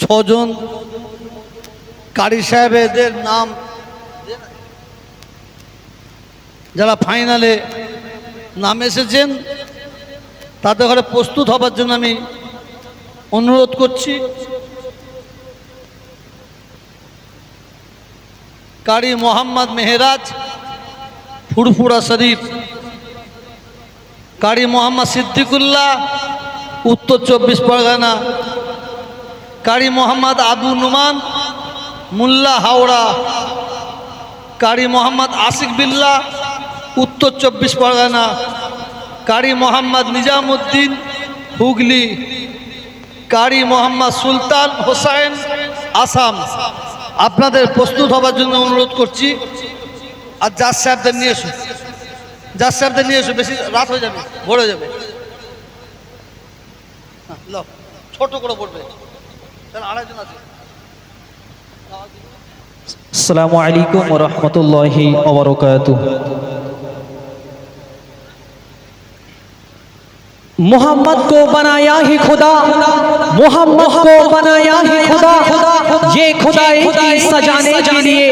ছজন কারি সাহেবদের নাম যারা ফাইনালে নাম এসেছেন তাদের ঘরে প্রস্তুত হবার জন্য আমি অনুরোধ করছি। কারি মোহাম্মদ মেহরাজ ফুরফুরা শরীফ, কারি মোহাম্মদ সিদ্দিকুল্লাহ উত্তর 24 পরগনা, কারি মোহাম্মদ আবু নুমান মোল্লা হাওড়া, কারি মোহাম্মদ আশিক বিল্লাহ উত্তর 24 পরগনা, কারি মোহাম্মদ নিজামুদ্দিন হুগলি, কারি মোহাম্মদ সুলতান হোসেন আসাম। আপনাদের প্রস্তুত হবার জন্য অনুরোধ করছি। আর জাজ সাহেবদের নিয়ে এসো, জাজ সাহেবদের নিয়ে এসো, বেশি রাত হয়ে যাবে, ভোর হয়ে যাবে। ছোট করে পড়বে, আড়াইজন আছে। আসসালামু আলাইকুম ওয়া রাহমাতুল্লাহি ওয়া বারাকাতুহু। मोहम्मद को बनाया ही खुदा, मोहम्मद को बनाया ही खुदा, ये खुदाई की सजाने के लिए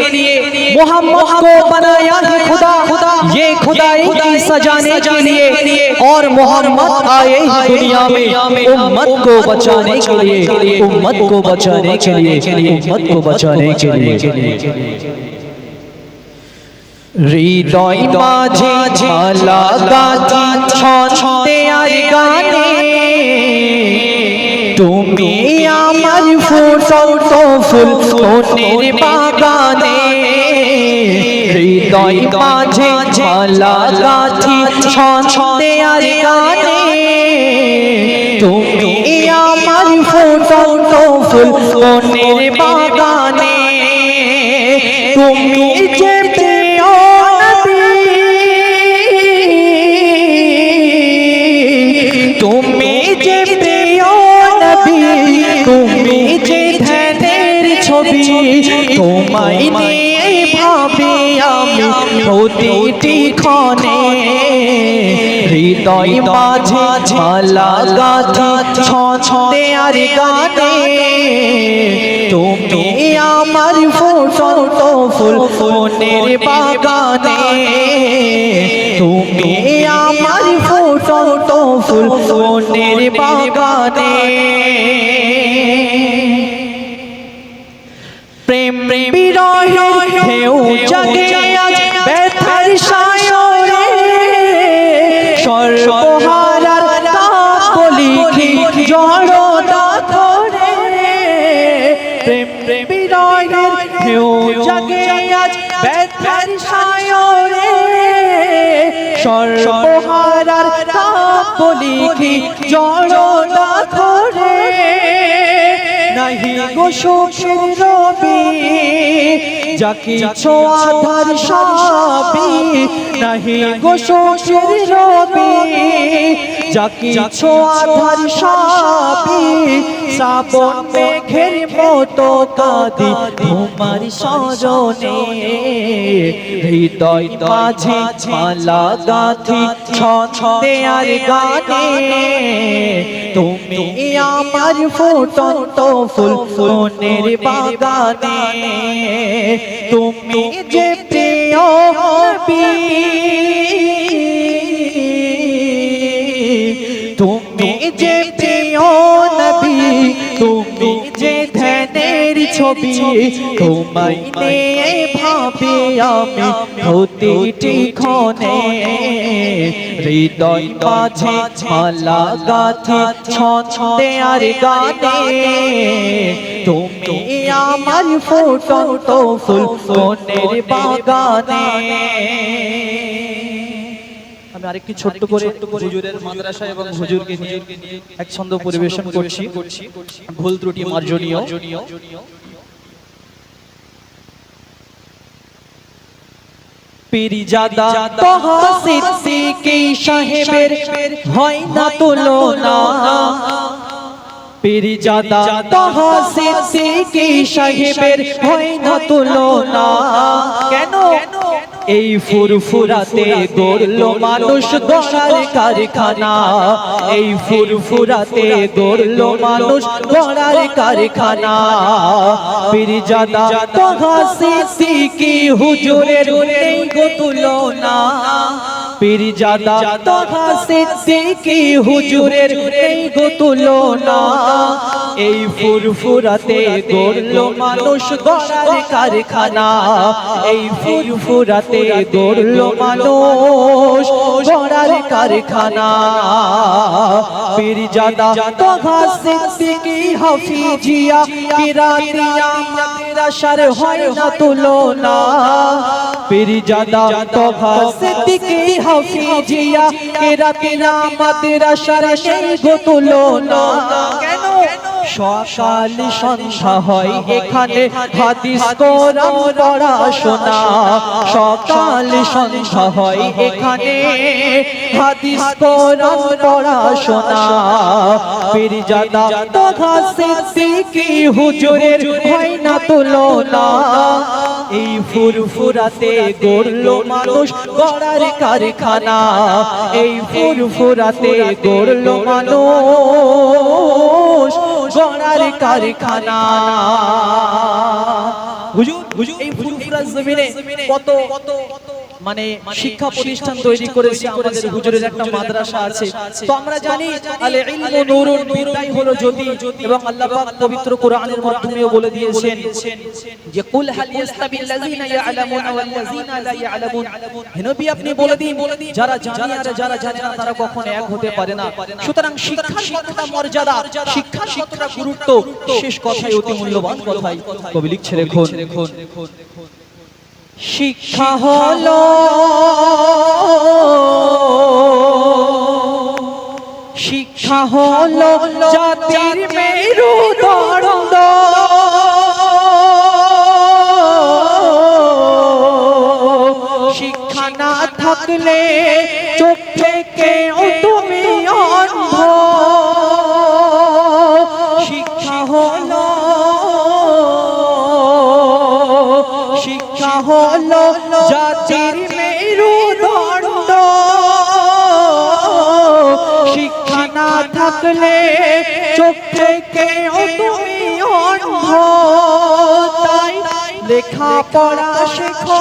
मोहम्मद को बनाया ही खुदा, ये खुदाई की सजाने के लिए। और मोहम्मद आए ही दुनिया में उम्मत को बचाने के लिए, उम्मत को बचाने के लिए, उम्मत को बचाने के लिए। হৃদয় মাঝে মালা গাঁথি ছন্দে আর গানে, তুমি আমার ফুটন্ত ফুল মনের বাগানে। হৃদয় মাঝে মালা গাঁথি ছন্দে আর গানে, তুমি আমার ফুটন্ত ফুল মনের বাগানে। তুমি যে তুমি যে প্রিয় নবী, তুমি যে ধ্যানের ছবি, তোমায় নিয়ে ভাবি আমি প্রতিটি ক্ষণে। হৃদয় মাঝে মালা গাঁথি ছন্দে আর গানে, তুমি আমার ফুটন্ত ফুল মনের বাগানে। তুমি আমার ফুটন্ত ফুল মনের বাগানে। প্রেম বিরহের ঢেউ জাগে আজ ব্যথার সায়রে, সর্বহারার কাব্য লিখি জড়তা ধরে। প্রেম বিরহের ঢেউ জাগে আজ ব্যথার সায়রে, সর্বহারার কাব্য লিখি জড়তা ধরে। নাহি গো সুখের রবি, যাকে ছোঁয়াধার সবই, নাহি গো সুখের রবি, যাকে ছোঁয়াধার সবই। শ্রাবণ মেঘের মতো কাঁদি তোমার সজনে, হৃদয় মাঝে মালা গাঁথি ছন্দে আর গানে। তুমি আমার ফুটন্ত ফুল মনের বাগানে। তুমি যে প্রিয় নবী, তুমি যে প্রিয় নবী, তুমি যে ধ্যানের ছবি, তোমায় নিয়ে ভাবি আমি প্রতিটি ক্ষণে। হৃদয় মাঝে মালা গাঁথি ছন্দে আর গানে, তুমি আমার ফুটন্ত ফুল মনের বাগানে। আমি আরেকটি ছোট্ট করে হুজুরের মাদ্রাসা এবং হুজুরকে নিয়ে এক ছন্দ পরিবেশন করছি, ভুল ত্রুটি মার্জনীয়। পীরজাদা তাহা সিদ্দিকী সাহেবের হয় না তুলনা, পীরজাদা তাহা সিদ্দিকী সাহেবের হয় না তুলনা। কেন? এই ফুরফুরাতে গড়লো মানুষ গড়ার কারখানা, এই ফুরফুরাতে গড়লো মানুষ গড়ার কারখানা। পীরজাদা তহা সিদ্দিকী হুজুরের নেই গো তুলনা, পীরজাদা তহা সিদ্দিকী হুজুরের নেই গো তুলনা। এই ফুরফুরাতে গড়লো মানুষ গড়ার কারখানা, এই ফুরফুরাতে গড়লো মানুষ গড়ার কারখানা। পীরজাদা তহা সিদ্দিকী হাফিজিয়া কিরাতিয়া মাদ্রাসার হয় না তুলনা, পীরজাদা তহা সিদ্দিকী হাফিজিয়া কিরাতিয়া মাদ্রাসার নেই গো তুলনা। কেন? সকাল সন্ধ্যা হয় এখানে হাদিস কোরআন পড়াশোনা, সকাল সন্ধ্যা হয় এখানে হাদিস কোরআন পড়াশোনা। পীরজাদা তহা সিদ্দিকী হুজুরের হয় না তুলনা, এই ফুরফুরাতে গড়লো মানুষ গড়ার কারখানা, এই ফুরফুরাতে গড়লো মানুষ গড়ার কারখানা। হুজুর এই ফুরফুরার জমিনে কত মানে শিক্ষা প্রতিষ্ঠান তৈরি করেছে আমাদের হুজুরের একটা মাদ্রাসা আছে। তো আমরা জানি আল ইলমু নূরুন, বিদ্যাই হলো জ্যোতি, এবং আল্লাহ পাক পবিত্র কোরআনের মাধ্যমেও বলে দিয়েছেন যে কুল হাল ইয়াস্তাবিল লাযিনা ইয়ালামুনা ওয়াল লাযিনা লা ইয়ালামুন। হে নবী আপনি বলে দিন যারা জানে আর যারা জানে না তারা কখনো এক হতে পারে না। সুতরাং শিক্ষার কতটা মর্যাদা, শিক্ষার কতটা গুরুত্ব, শেষ কথাই অতি মূল্যবান কথাই কবি লিখছে রেখুন। শিক্ষা হলো শিক্ষা হলো জাতির মেরুদণ্ড, শিক্ষা না থাকলে চোখ থেকে তুমি অন্ধ। শিক্ষা হলো শিক্ষা হলো জাতির মেরুদণ্ড, শিক্ষা না থাকলে চোখ থেকে তুমি অন্ধ। তাই লেখা পড়া শেখো,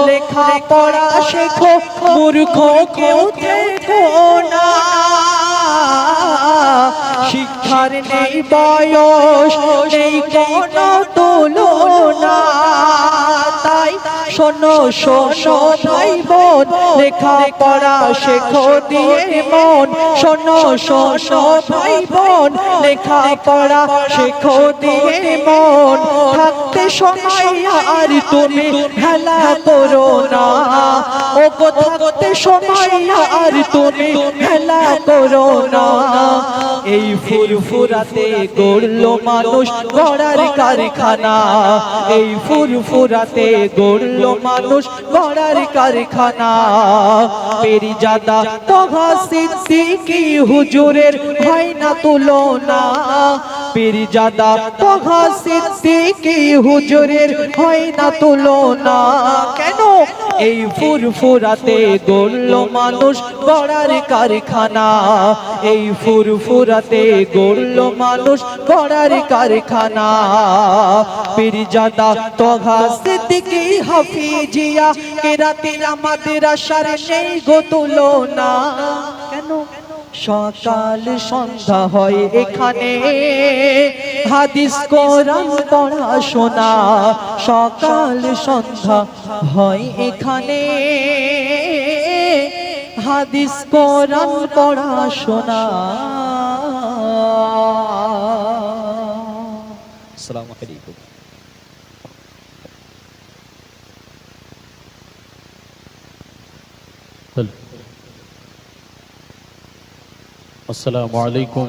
লেখা পড়া শেখো, মূর্খ কেউ থেকো না। শিক্ষার নেই বয়স, নেই কোনো তুলনা। তাই শোনো শোনো ভাই বোন, লেখা পড়া শেখো দিয়ে মন। শোনো শোনো ভাই বোন, লেখা পড়া শেখো দিয়ে মন। থাকতে সময় আর তুমি হেলা করো না, ও গো থাকতে সময় আর তুমি হেলা করো না। এই ফুরফুরাতে গড়লো মানুষ গড়ার কারখানা, এই ফুরফুরাতে গড়লো মানুষ গড়ার কারখানা। পীরজাদা তহা সিদ্দিকী হুজুরের হয় না তুলনা, পীরজাদা তহা সিদ্দিকী হুজুরের হয় না তুলনা। কেন? এই ফুরফুরাতে গড়লো মানুষ গড়ার কারখানা, এই ফুরফুরাতে গড়লো মানুষ গড়ার কারখানা। পীরজাদা তহা সিদ্দিকী হাফিজিয়া কিরাতিয়া মাদ্রাসার নেই গো তুলনা। কেন? সকাল সন্ধ্যা হয় এখানে হাদিস কোরআন পড়াশোনা, সকাল সন্ধ্যা হয় এখানে হাদিস কোরআন পড়াশোনা। আসসালামু আলাইকুম। আসসালামু আলাইকুম।